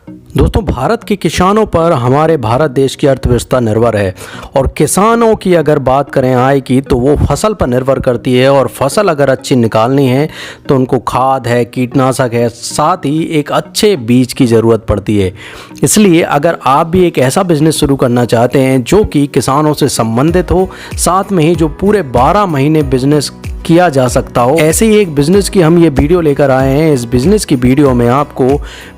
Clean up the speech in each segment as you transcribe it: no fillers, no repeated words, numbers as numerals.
दोस्तों, भारत के किसानों पर हमारे भारत देश की अर्थव्यवस्था निर्भर है। और किसानों की अगर बात करें आय की, तो वो फसल पर निर्भर करती है। और फसल अगर अच्छी निकालनी है तो उनको खाद है, कीटनाशक है, साथ ही एक अच्छे बीज की ज़रूरत पड़ती है। इसलिए अगर आप भी एक ऐसा बिजनेस शुरू करना चाहते हैं जो कि किसानों से संबंधित हो, साथ में ही जो पूरे 12 महीने बिजनेस किया जा सकता हो, ऐसे ही एक बिजनेस की हम ये वीडियो लेकर आए हैं। इस बिजनेस की वीडियो में आपको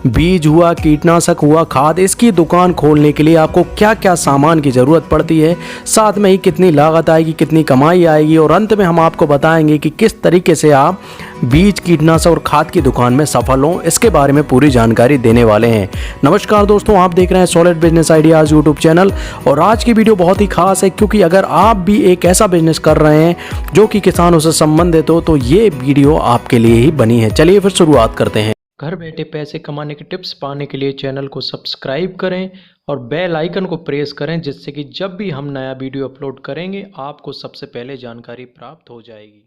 बीज हुआ, कीटनाशक हुआ, खाद, इसकी दुकान खोलने के लिए आपको क्या क्या सामान की ज़रूरत पड़ती है, साथ में ही कितनी लागत आएगी, कितनी कमाई आएगी, और अंत में हम आपको बताएंगे कि किस तरीके से आप बीज, कीटनाशक और खाद की दुकान में सफल हों। इसके बारे में पूरी जानकारी देने वाले हैं। नमस्कार दोस्तों, आप देख रहे हैं solid business ideas YouTube channel. और आज की वीडियो बहुत ही खास है, क्योंकि अगर आप भी एक ऐसा बिजनेस कर रहे हैं जो कि किसानों से संबंधित हो, तो ये वीडियो आपके लिए ही बनी है। चलिए फिर शुरुआत करते हैं। घर बैठे पैसे कमाने के टिप्स पाने के लिए चैनल को सब्सक्राइब करें और बेल आइकन को प्रेस करें, जिससे कि जब भी हम नया वीडियो अपलोड करेंगे आपको सबसे पहले जानकारी प्राप्त हो जाएगी।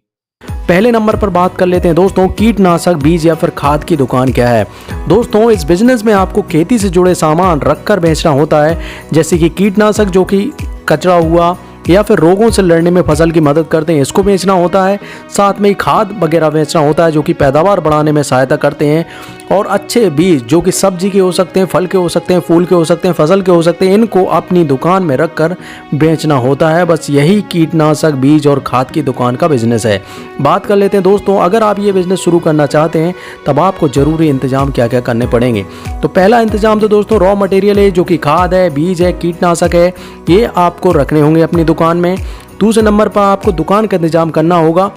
पहले नंबर पर बात कर लेते हैं दोस्तों, कीटनाशक, बीज या फिर खाद की दुकान क्या है। दोस्तों, इस बिजनेस में आपको खेती से जुड़े सामान रखकर बेचना होता है, जैसे कि कीटनाशक जो कि कचरा हुआ या फिर रोगों से लड़ने में फसल की मदद करते हैं, इसको बेचना होता है। साथ में ही खाद वगैरह बेचना होता है जो कि पैदावार बढ़ाने में सहायता करते हैं। और अच्छे बीज जो कि सब्जी के हो सकते हैं, फल के हो सकते हैं, फूल के हो सकते हैं, फसल के हो सकते हैं, इनको अपनी दुकान में रखकर बेचना होता है। बस यही कीटनाशक, बीज और खाद की दुकान का बिजनेस है। बात कर लेते हैं दोस्तों, अगर आप ये बिजनेस शुरू करना चाहते हैं तब आपको ज़रूरी इंतजाम क्या क्या करने पड़ेंगे। तो पहला इंतजाम तो दोस्तों रॉ मटेरियल है, जो कि खाद है, बीज है, कीटनाशक है, ये आपको रखने होंगे अपनी दुकान में। दूसरे नंबर पर आपको दुकान का इंतजाम करना होगा,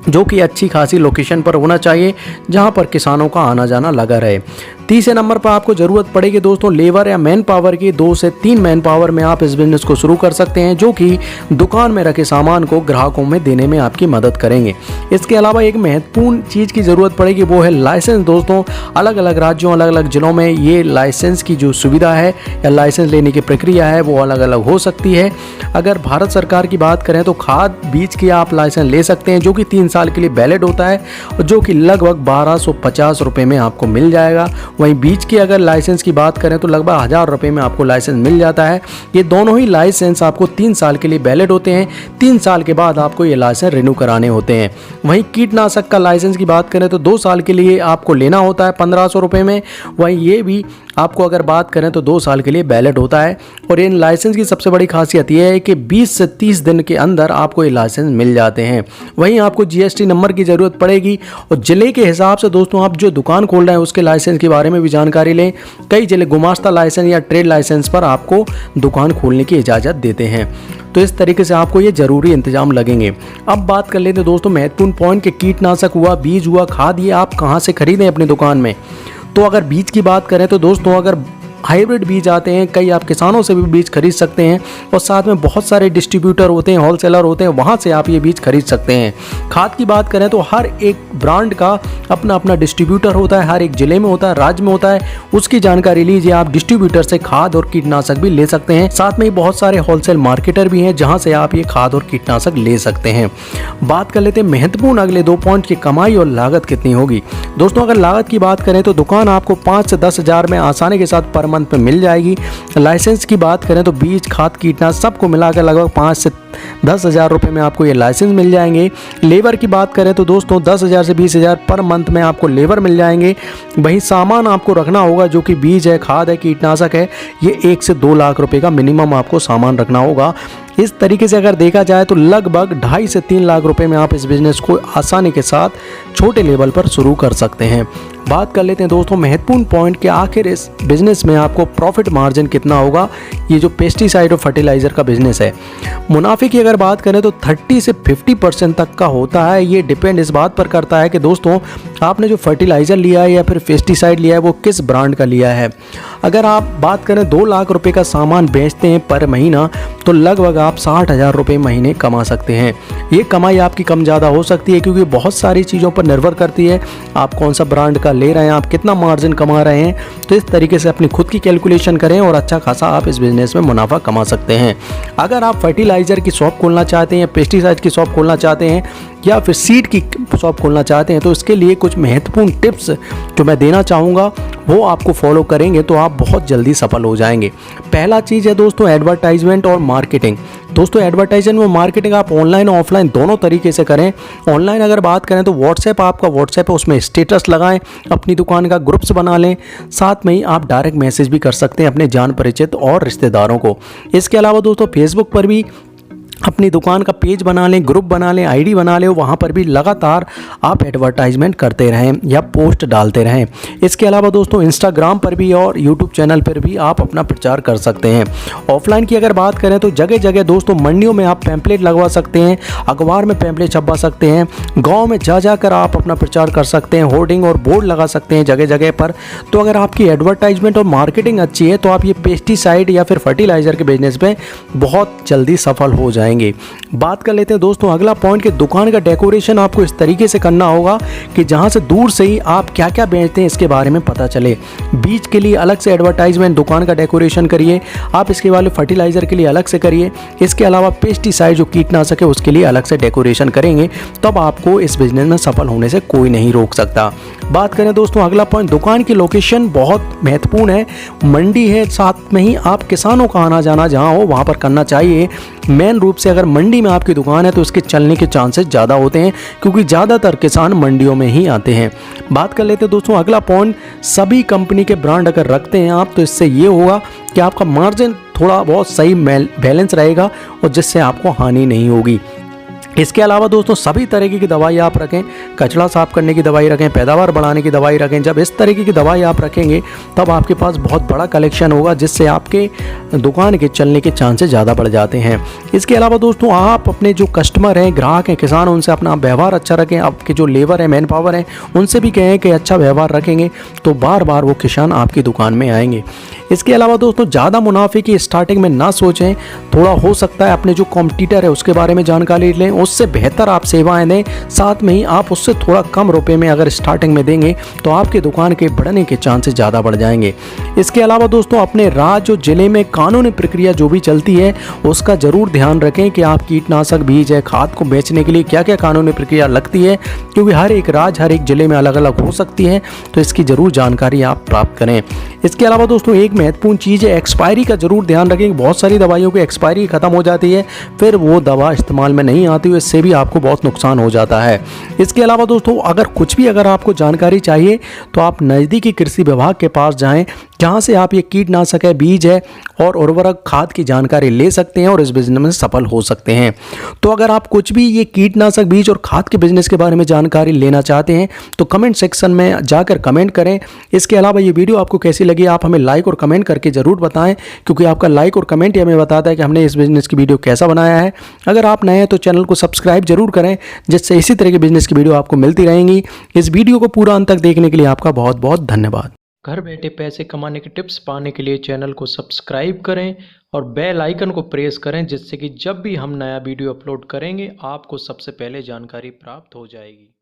जो कि अच्छी खासी लोकेशन पर होना चाहिए, जहां पर किसानों का आना जाना लगा रहे। तीसरे नंबर पर आपको ज़रूरत पड़ेगी दोस्तों लेबर या मैन पावर की। 2 से 3 मैन पावर में आप इस बिज़नेस को शुरू कर सकते हैं, जो कि दुकान में रखे सामान को ग्राहकों में देने में आपकी मदद करेंगे। इसके अलावा एक महत्वपूर्ण चीज़ की ज़रूरत पड़ेगी, वो है लाइसेंस। दोस्तों, अलग अलग राज्यों, अलग अलग ज़िलों में ये लाइसेंस की जो सुविधा है या लाइसेंस लेने की प्रक्रिया है वो अलग अलग हो सकती है। अगर भारत सरकार की बात करें तो खाद, बीज की आप लाइसेंस ले सकते हैं, जो कि 3 साल के लिए वैलिड होता है, और जो कि लगभग 1250 रुपये में आपको मिल जाएगा। वहीं बीज की अगर लाइसेंस की बात करें तो लगभग 1000 रुपये में आपको लाइसेंस मिल जाता है। ये दोनों ही लाइसेंस आपको 3 साल के लिए वैलिड होते हैं। 3 साल के बाद आपको ये लाइसेंस रिन्यू कराने होते हैं। वहीं कीटनाशक का लाइसेंस की बात करें तो 2 साल के लिए आपको लेना होता है 1500 रुपये में। वहीं ये भी आपको अगर बात करें तो 2 साल के लिए वैलिड होता है। और इन लाइसेंस की सबसे बड़ी खासियत यह है कि 20 से 30 दिन के अंदर आपको ये लाइसेंस मिल जाते हैं। वहीं आपको जीएसटी नंबर की ज़रूरत पड़ेगी। और ज़िले के हिसाब से दोस्तों आप जो दुकान खोल रहे हैं उसके लाइसेंस के बारे में भी जानकारी लें। कई ज़िले गुमास्ता लाइसेंस या ट्रेड लाइसेंस पर आपको दुकान खोलने की इजाज़त देते हैं। तो इस तरीके से आपको ये ज़रूरी इंतजाम लगेंगे। अब बात कर लेते हैं दोस्तों महत्वपूर्ण पॉइंट के कीटनाशक हुआ, बीज हुआ, खाद, ये आप कहाँ से खरीदें अपनी दुकान में। तो अगर बीज की बात करें तो दोस्तों अगर हाइब्रिड बीज आते हैं, कई आप किसानों से भी बीज खरीद सकते हैं। और साथ में बहुत सारे डिस्ट्रीब्यूटर होते हैं, होलसेलर होते हैं, वहाँ से आप ये बीज खरीद सकते हैं। खाद की बात करें तो हर एक ब्रांड का अपना अपना डिस्ट्रीब्यूटर होता है, हर एक ज़िले में होता है, राज्य में होता है, उसकी जानकारी लीजिए। आप डिस्ट्रीब्यूटर से खाद और कीटनाशक भी ले सकते हैं। साथ में ही बहुत सारे होलसेल मार्केटर भी हैं जहाँ से आप ये खाद और कीटनाशक ले सकते हैं। बात कर लेते हैं महत्वपूर्ण अगले 2 पॉइंट की कमाई और लागत कितनी होगी। दोस्तों, अगर लागत की बात करें तो दुकान आपको 5 से 10 हज़ार में आसानी के साथ पर मंथ में मिल जाएगी। लाइसेंस की बात करें तो बीज, खाद, कीटनाशक सबको मिलाकर लगभग 5 से 10 हज़ार रुपये में आपको ये लाइसेंस मिल जाएंगे। लेबर की बात करें तो दोस्तों 10 हज़ार से 20 हज़ार पर मंथ में आपको लेबर मिल जाएंगे। वहीं सामान आपको रखना होगा, जो कि बीज है, खाद है, कीटनाशक है, ये 1 से 2 लाख रुपए का मिनिमम आपको सामान रखना होगा। इस तरीके से अगर देखा जाए तो लगभग 2.5 से 3 लाख रुपए में आप इस बिज़नेस को आसानी के साथ छोटे लेवल पर शुरू कर सकते हैं। बात कर लेते हैं दोस्तों महत्वपूर्ण पॉइंट कि आखिर इस बिज़नेस में आपको प्रॉफिट मार्जिन कितना होगा। ये जो पेस्टिसाइड और फर्टिलाइज़र का बिज़नेस है, मुनाफे की अगर बात करें तो 30 से 50% तक का होता है। ये डिपेंड इस बात पर करता है कि दोस्तों आपने जो फर्टिलाइज़र लिया है या फिर पेस्टिसाइड लिया है वो किस ब्रांड का लिया है। अगर आप बात करें 2 लाख रुपए का सामान बेचते हैं पर महीना, तो लगभग आप 60,000 रुपये महीने कमा सकते हैं। ये कमाई आपकी कम ज़्यादा हो सकती है, क्योंकि बहुत सारी चीज़ों पर निर्भर करती है। आप कौन सा ब्रांड का ले रहे हैं, आप कितना मार्जिन कमा रहे हैं। तो इस तरीके से अपनी खुद की कैलकुलेशन करें और अच्छा खासा आप इस बिज़नेस में मुनाफा कमा सकते हैं। अगर आप फर्टिलाइज़र की शॉप खोलना चाहते हैं या पेस्टिसाइड की शॉप खोलना चाहते हैं या फिर सीड की शॉप खोलना चाहते हैं तो इसके लिए कुछ महत्वपूर्ण टिप्स जो मैं देना चाहूँगा वो आपको फॉलो करेंगे तो आप बहुत जल्दी सफल हो जाएंगे। पहला चीज़ है दोस्तों एडवर्टाइजमेंट और मार्केटिंग। दोस्तों एडवर्टाइजमेंट और मार्केटिंग आप ऑनलाइन और ऑफलाइन दोनों तरीके से करें। ऑनलाइन अगर बात करें तो व्हाट्सएप, आपका व्हाट्सएप है उसमें स्टेटस लगाएं, अपनी दुकान का ग्रुप्स बना लें, साथ में ही आप डायरेक्ट मैसेज भी कर सकते हैं अपने जान परिचित और रिश्तेदारों को। इसके अलावा दोस्तों फेसबुक पर भी अपनी दुकान का पेज बना लें, ग्रुप बना लें, आईडी बना लें, वहाँ पर भी लगातार आप एडवर्टाइजमेंट करते रहें या पोस्ट डालते रहें। इसके अलावा दोस्तों इंस्टाग्राम पर भी और यूट्यूब चैनल पर भी आप अपना प्रचार कर सकते हैं। ऑफलाइन की अगर बात करें तो जगह जगह दोस्तों मंडियों में आप पैम्पलेट लगवा सकते हैं, अखबार में पैम्पलेट छपवा सकते हैं, गाँव में जा जाकर आप अपना प्रचार कर सकते हैं, होर्डिंग और बोर्ड लगा सकते हैं जगह जगह पर। तो अगर आपकी एडवर्टाइजमेंट और मार्केटिंग अच्छी है तो आप ये पेस्टिसाइड या फिर फर्टिलाइज़र के बिजनेस में बहुत जल्दी सफल हो जाएंगे। बात कर लेते हैं दोस्तों अगला पॉइंट कि दुकान का डेकोरेशन आपको इस तरीके से करना होगा कि जहां से दूर से ही आप क्या क्या बेचते हैं इसके बारे में पता चले। बीज के लिए अलग से एडवर्टाइजमेंट दुकान का डेकोरेशन करिए, आप इसके वाले फर्टिलाइजर के लिए अलग से करिए। इसके अलावा पेस्टिसाइड जो कीटनाशक है उसके लिए अलग से डेकोरेशन करेंगे तब आपको इस बिजनेस में सफल होने से कोई नहीं रोक सकता। बात करें दोस्तों अगला पॉइंट, दुकान की लोकेशन बहुत महत्वपूर्ण है। मंडी है, साथ में ही आप किसानों का आना जाना जहां हो वहां पर करना चाहिए। मेन रूप से अगर मंडी में आपकी दुकान है तो इसके चलने के चांसेस ज़्यादा होते हैं क्योंकि ज़्यादातर किसान मंडियों में ही आते हैं। बात कर लेते हैं दोस्तों अगला पॉइंट, सभी कंपनी के ब्रांड अगर रखते हैं आप तो इससे ये होगा कि आपका मार्जिन थोड़ा बहुत सही बैलेंस रहेगा और जिससे आपको हानि नहीं होगी। इसके अलावा दोस्तों सभी तरीके की दवाई आप रखें, कचरा साफ करने की दवाई रखें, पैदावार बढ़ाने की दवाई रखें। जब इस तरीके की दवाई आप रखेंगे तब आपके पास बहुत बड़ा कलेक्शन होगा जिससे आपके दुकान के चलने के चांसेस ज़्यादा बढ़ जाते हैं। इसके अलावा दोस्तों आप अपने जो कस्टमर हैं, ग्राहक हैं, किसान, उनसे अपना व्यवहार अच्छा रखें। आपके जो लेबर है, मैन पावर है, उनसे भी कहें कि अच्छा व्यवहार रखेंगे तो बार बार वो किसान आपकी दुकान में आएंगे। इसके अलावा दोस्तों ज़्यादा मुनाफे की स्टार्टिंग में ना सोचें, थोड़ा हो सकता है अपने जो कॉम्पिटिटर है उसके बारे में जानकारी लें, उससे बेहतर आप सेवाएं दें, साथ में ही आप उससे थोड़ा कम रुपए में अगर स्टार्टिंग में देंगे तो आपकी दुकान के बढ़ने के चांसेस ज़्यादा बढ़ जाएंगे। इसके अलावा दोस्तों अपने राज्य और जिले में कानूनी प्रक्रिया जो भी चलती है उसका ज़रूर ध्यान रखें कि आप कीटनाशक, बीज है, खाद को बेचने के लिए क्या क्या कानूनी प्रक्रिया लगती है, क्योंकि हर एक राज्य, हर एक जिले में अलग अलग हो सकती है, तो इसकी ज़रूर जानकारी आप प्राप्त करें। इसके अलावा दोस्तों एक महत्वपूर्ण चीज़ है एक्सपायरी का ज़रूर ध्यान रखें। बहुत सारी दवाइयों की एक्सपायरी ख़त्म हो जाती है, फिर वो दवा इस्तेमाल में नहीं आती है, इससे भी आपको बहुत नुकसान हो जाता है। इसके अलावा दोस्तों अगर आपको जानकारी चाहिए तो आप नज़दीकी कृषि विभाग के पास जाएं, जहां से आप ये कीटनाशक है, बीज है और उर्वरक, खाद की जानकारी ले सकते हैं और इस बिजनेस में सफल हो सकते हैं। तो अगर आप कुछ भी ये कीटनाशक, बीज और खाद के बिजनेस के बारे में जानकारी लेना चाहते हैं तो कमेंट सेक्शन में जाकर कमेंट करें। इसके अलावा ये वीडियो आपको कैसी लगी आप हमें लाइक और कमेंट करके ज़रूर बताएं, क्योंकि आपका लाइक और कमेंट ही हमें बताता है कि हमने इस बिजनेस की वीडियो कैसा बनाया है। अगर आप नए हैं तो चैनल को सब्सक्राइब जरूर करें, जिससे इसी तरह की बिजनेस की वीडियो आपको मिलती रहेंगी। इस वीडियो को पूरा अंत तक देखने के लिए आपका बहुत बहुत धन्यवाद। घर बैठे पैसे कमाने के टिप्स पाने के लिए चैनल को सब्सक्राइब करें और बेल आइकन को प्रेस करें, जिससे कि जब भी हम नया वीडियो अपलोड करेंगे आपको सबसे पहले जानकारी प्राप्त हो जाएगी।